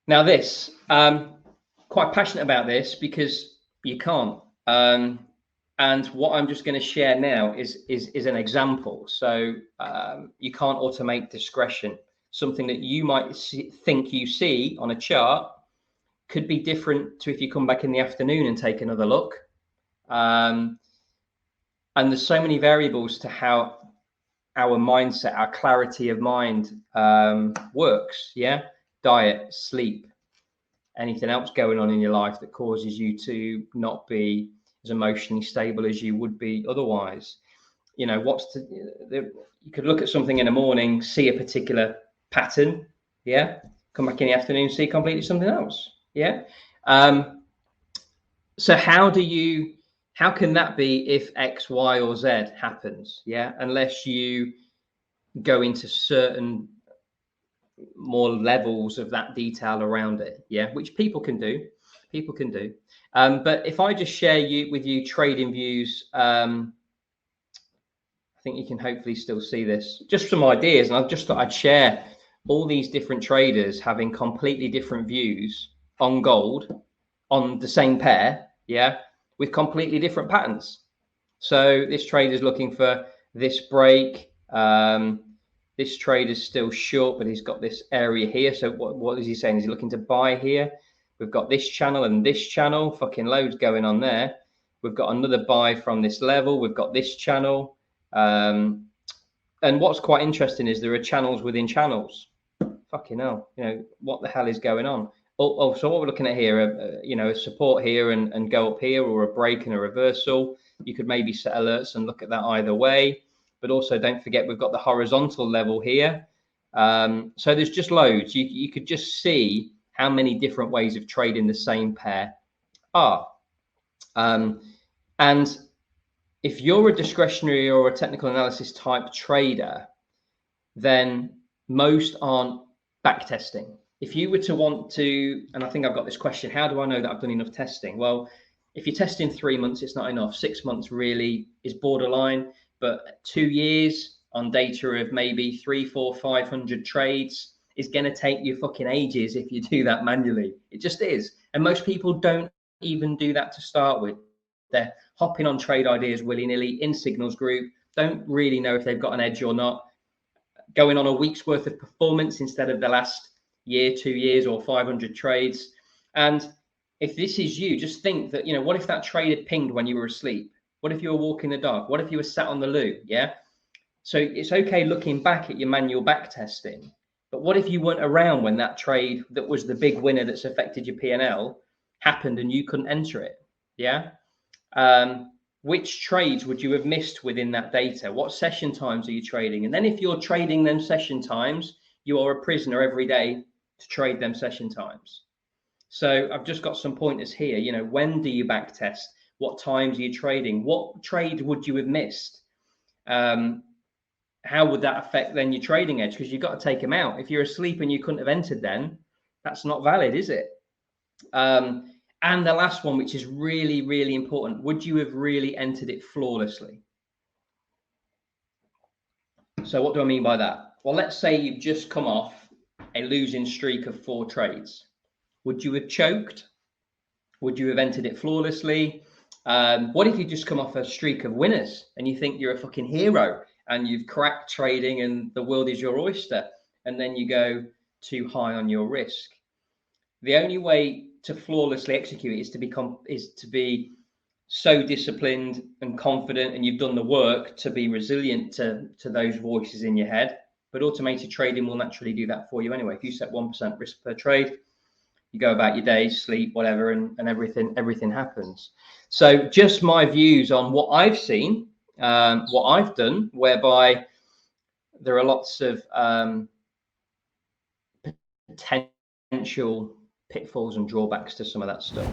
Now this, quite passionate about this because you can't. And what I'm just going to share now is an example. So you can't automate discretion. Something that you might think you see on a chart could be different to if you come back in the afternoon and take another look. And there's so many variables to how our mindset, our clarity of mind works. Yeah, diet, sleep, anything else going on in your life that causes you to not be as emotionally stable as you would be otherwise. You know, you could look at something in the morning, see a particular pattern, yeah, come back in the afternoon, see completely something else, yeah. So how can that be if X, Y, or Z happens? Yeah, unless you go into certain more levels of that detail around it, yeah, which people can do. But if I just share with you trading views, I think you can hopefully still see this, just some ideas, and I just thought I'd share all these different traders having completely different views on gold on the same pair, yeah, with completely different patterns. So this trader's looking for this break. This trader's still short, but he's got this area here. So what is he saying? Is he looking to buy here? We've got this channel and this channel, fucking loads going on there. We've got another buy from this level. We've got this channel. And what's quite interesting is there are channels within channels. Fucking hell, you know, what the hell is going on? Oh, so what we're looking at here, you know, a support here and go up here, or a break and a reversal. You could maybe set alerts and look at that either way. But also don't forget, we've got the horizontal level here. So there's just loads. You could just see how many different ways of trading the same pair are. And if you're a discretionary or a technical analysis type trader, then most aren't back testing. If you were to want to, and I think I've got this question, how do I know that I've done enough testing? Well, if you're testing 3 months, it's not enough. 6 months really is borderline, but 2 years on data of maybe 300, 400, 500 trades is going to take you fucking ages if you do that manually. It just is. And most people don't even do that to start with. They're hopping on trade ideas willy-nilly in Signals Group, don't really know if they've got an edge or not, going on a week's worth of performance instead of the last year, 2 years, or 500 trades. And if this is you, just think that, you know, what if that trade had pinged when you were asleep? What if you were walking the dog? What if you were sat on the loo? Yeah. So it's okay looking back at your manual back testing, but what if you weren't around when that trade that was the big winner that's affected your P&L happened and you couldn't enter it? Yeah. Which trades would you have missed within that data? What session times are you trading? And then if you're trading them session times, you are a prisoner every day to trade them session times. So I've just got some pointers here. You know, when do you back test? What times are you trading? What trade would you have missed? How would that affect then your trading edge? Because you've got to take them out. If you're asleep and you couldn't have entered then, that's not valid, is it? And the last one, which is really, really important, would you have really entered it flawlessly? So what do I mean by that? Well, let's say you've just come off a losing streak of 4 trades. Would you have choked? Would you have entered it flawlessly? What if you just come off a streak of winners and you think you're a fucking hero and you've cracked trading and the world is your oyster, and then you go too high on your risk? The only way to flawlessly execute it is to be so disciplined and confident, and you've done the work to be resilient to those voices in your head. But automated trading will naturally do that for you anyway. If you set 1% risk per trade, you go about your day, sleep, whatever, and everything happens. So just my views on what I've seen, what I've done, whereby there are lots of potential pitfalls and drawbacks to some of that stuff.